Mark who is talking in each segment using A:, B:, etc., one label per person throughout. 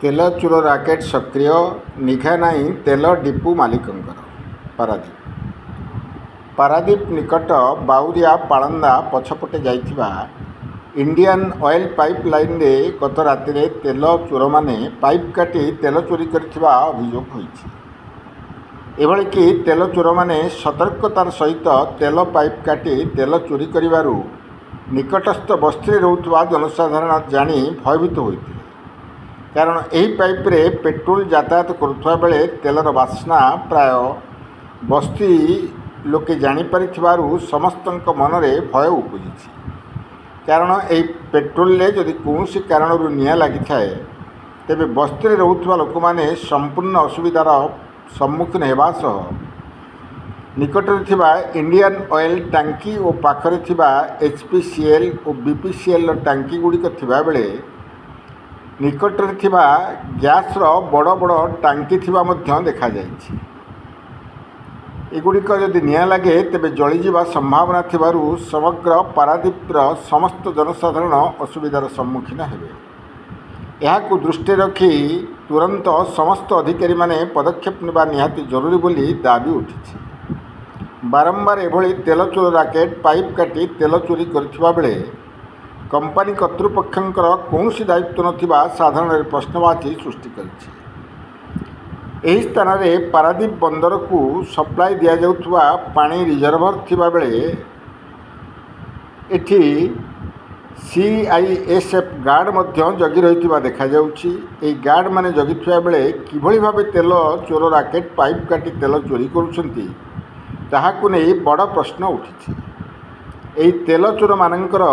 A: तेल चोर राकेट सक्रिय निघा नहीं तेल डिपो मालिकंकर पारादीप निकट बाउरिया Palanda पछपटे जाइथिबा Indian oil pipe line रे गत राति रे तेल चोर माने पाइप काटी तेल चोरी करथिबा अभियोग होइछि। एभଳି कि तेल चोर माने सतर्कतार सहित तेल पाइप काटी तेल चोरी करिवारु निकटस्थ बस्ती रहउथबा जनसाधारण जानी भयभीत होइथिले। कारण यही पाइप रे पेट्रोल यातायात करुवा बेले तेलर बास्ना प्राय बस्ती लोके जानीपारी समस्त मनरे भय उपजी। कारण यही पेट्रोल ले जदि कौन कारण निया लगी थाए तेबे बस्ती रहउथबा लोक माने संपूर्ण असुविधार सम्मुखीन हेबा सह निकटरे थिबा इंडियन ऑयल टांकी और पाखरे थिबा HPCL और BPCL टांकी गुड़िक थिबा बेले निकटरे थिबा गैस रो बड़ बड़ टांकी थिबा मध्य देखा जाइछि। एगुड़िक जदि निया लगे तेबे जलिजिबा संभावना थिबारु समग्र पारादीपर समस्त जनसाधारण असुविधार सम्मुखीन हेबे। एहाकु दृष्टि रखी तुरंत समस्त अधिकारी माने पदक्षेप नेबा निहाती जरूरी बोली दाबी उठिछि। बारंबार एभଳି तेल चोर राकेट पाइप काटी तेल चोरी करथिबा बेले कंपनी कर्तृपक्षंकर कौन दायित्व नथिबा साधारण प्रश्नवाची सृष्टि करिछि। एही स्थान में पारादीप बंदर को सप्लाई दिया जाउथबा पानी रिजर्वर थिबा बेले एठी CISF गार्ड मध्य जगी रहिथिबा देखा जाउछि। एही गार्ड माने जगिथिबा बेले किभଳି भाबे तेल चोर राकेट पाइप काटी तेल चोरी करुछंती ताहाकु नै बड़ प्रश्न उठिछि। एही तेल चोर मानकर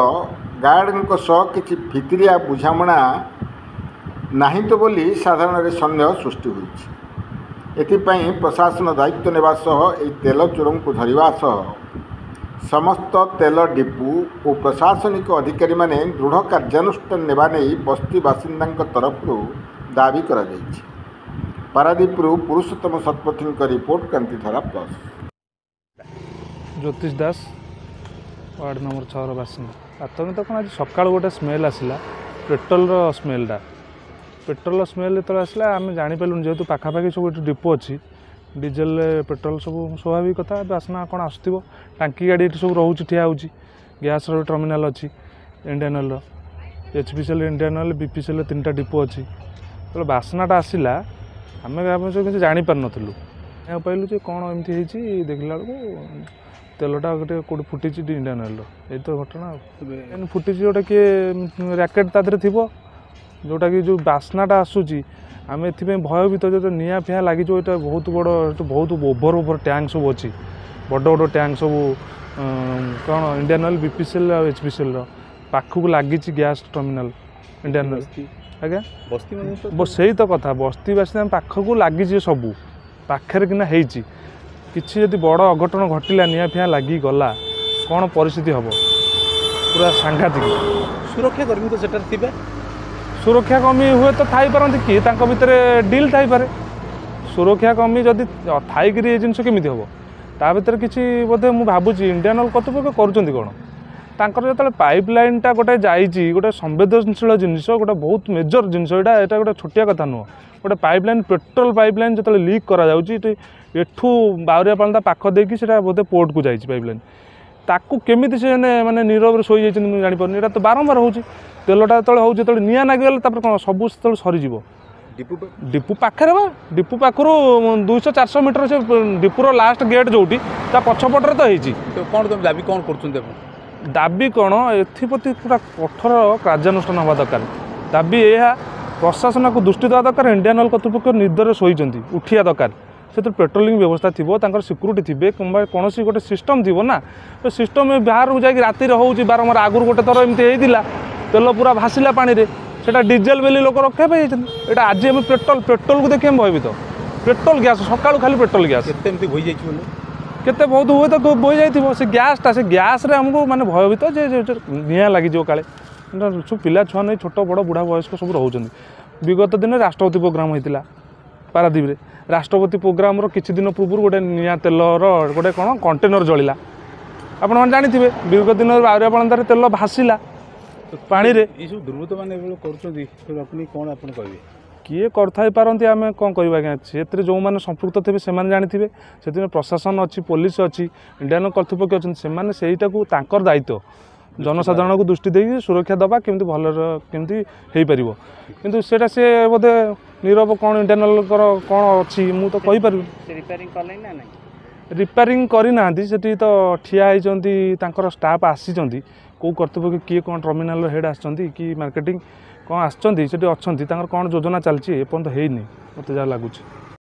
A: गार्ड सह किछि भितरिया बुझामणा नहीं तो बोली साधारण सन्देह सृष्टि होइछि। एथिपाई प्रशासन दायित्व नेबा सह एही तेल चोरों को धरिबा सह समस्त तेल डिपो और प्रशासनिक अधिकारी माने दृढ़ कार्यानुष्ठान नेबा नेई बस्ती बासिंदांक तरफरु दाबी करा जाइछि। पारादीपरु पुरुषोत्तम शतपथींक रिपोर्ट क्रांतिधारा प्लस।
B: ज्योतिष दास वार्ड नंबर 6 बासिंदा। प्रथम तो कौन आज सकाल गोटे स्मेल आसला पेट्रोल स्मेलटा पेट्रोल स्मेल जो आसला आम जापारू जेहतु पाखापाखि सब डिपो अच्छी डीजेल पेट्रोल सब स्वाभाविक कथा बासना कौन आसो टांकी गाड़ी सब रोचे ठिया हो गैस टर्मिनाल अच्छी Indian Oil HPCL Indian Oil BPCL 3टा डिपो अच्छी तो बासनाटा आसला आम किसी जापार नु पाइलु कौन एमती देखला बेलू तेलटा गोटे कौट फुटी इंडियन ऑयल ये तो घटना फुटी जोटा किए राकेट तादे थी जोटा कि जो बास्नाटा आसूची आम ए भयभीत जो निआ फिया लगी ये बहुत बड़ बहुत ओभर टैंक सब अच्छी बड़ बड़ टैंक सब कौन इंडियन ऑयल BPCL और HPCL पाखक लगी गैस टर्मिनाल इंडियन ऑयल आज्ञा बस्ती से तो कथा बस्ती बासी पाखक लगी सबू पाखे किना होती किसी यदि बड़ अघटन घटला निआ फिया लगी गला कौन परिस्थिति हम पूरा सांघातिक।
C: सुरक्षाकर्मी तो सेटार थिबे
B: सुरक्षाकर्मी हुए तो थाई पारती कि भितर डील थाई पारे सुरक्षाकर्मी जदि थाई ये जिन केमी हम ता भर किसी बोधे मुझे भावुँ इंडियन ऑयल कर्तृपक्ष करुँच कौन तांकर जो पाइप लाइनटा गोटे जाइए गोटे संवेदनशील जिनस गोटे बहुत मेजर जिनस यहाँ गोटे छोटिया कथा नुह गोटे pipe line petrol pipe line जो लीक करू बाउरिया पालंदा पाख देकी बोधे पोर्ट को जाइए पाइप लाइन ताकू केमी से माने नीरव शोई मुझे जापर यहाँ तो बारंबार हो तेलटा जो निआ नागिगले कौन सब सरीज डिपो पाखे डिपो पाखु 200-400 मीटर से डिपोर लास्ट गेट जोटी पछपटे तो होती
C: कौन तुम दाबी कौन कर
B: दाबी कौन एप्रति पूरा कठोर कार्यानुष्ठान हवा दरकार दाबी यह प्रशासन को दृष्टि देवा दरकार इंडियन ऑयल कर्तृपक्ष निदर शोई उठिया दरकार से पेट्रोलिंग व्यवस्था थी सिक्यूरीटी थे कौन गोटे सिस्टम थी ना तो सिस्टम बाहर जा राति हो बारंबार आगुरी गोटे थर एमती होता तेल पूरा भासिला पानी रे सेटा डीजेल बेली लोक रखा यहाँ आज आम पेट्रोल को देखिए भयभीत पेट्रोल गैस सकाळू खाली पेट्रोल गैस
C: କେତେ ଏମିତି ବୋହି ଯାଇଛି ବୋଲି
B: केते बहुत हुए तो बोई जाइए से गैसटा से गैस रे हमको माने भयभीत जे निआ लगिज काले सब पिला छुआ नहीं छोट बड़ बुढ़ा वयस्क सब रोचंदी विगत दिन राष्ट्रपति प्रोग्राम होता पारादीप रे राष्ट्रपति प्रोग्राम किछि दिन पूर्व गोटे निआ तेलर गोटे कौन कंटेनर जलिला आपण मैंने जानिथिबे विगत दिन बावरियापालंतारे तेल भासिला पानी रे
C: এই ସବୁ ଦୁର୍ବୃତ୍ତ ମାନେ ଏଭଳି କରୁଛନ୍ତି ଆପଣ କ'ଣ ଆପଣ କହିବେ
B: किए करथाइपारती आम कौन कह आज्ञा से जो मैंने संपृक्त थे से जानी से प्रशासन अच्छी पुलिस अच्छी इंडियन कर्तृपक्ष अच्छे से दायित्व जनसाधारण को दृष्टि देकी सुरक्षा दबा केमती भल केमती हो पार किंतु सेटा से बोधे नीरव कौन इंटरनल कौन अच्छी मु तो कहीपर रिपेयरिंग करना से तो ठिया होती स्टाफ आसी कौ कर्तृपक्ष किए कौन टर्मिनाल हेड आसछंती कि मार्केटिंग कौन आसछंती सेठी अछंती तांकर कौन योजना चलची एपर्यंत हेई नहीं मते जा लागुଛି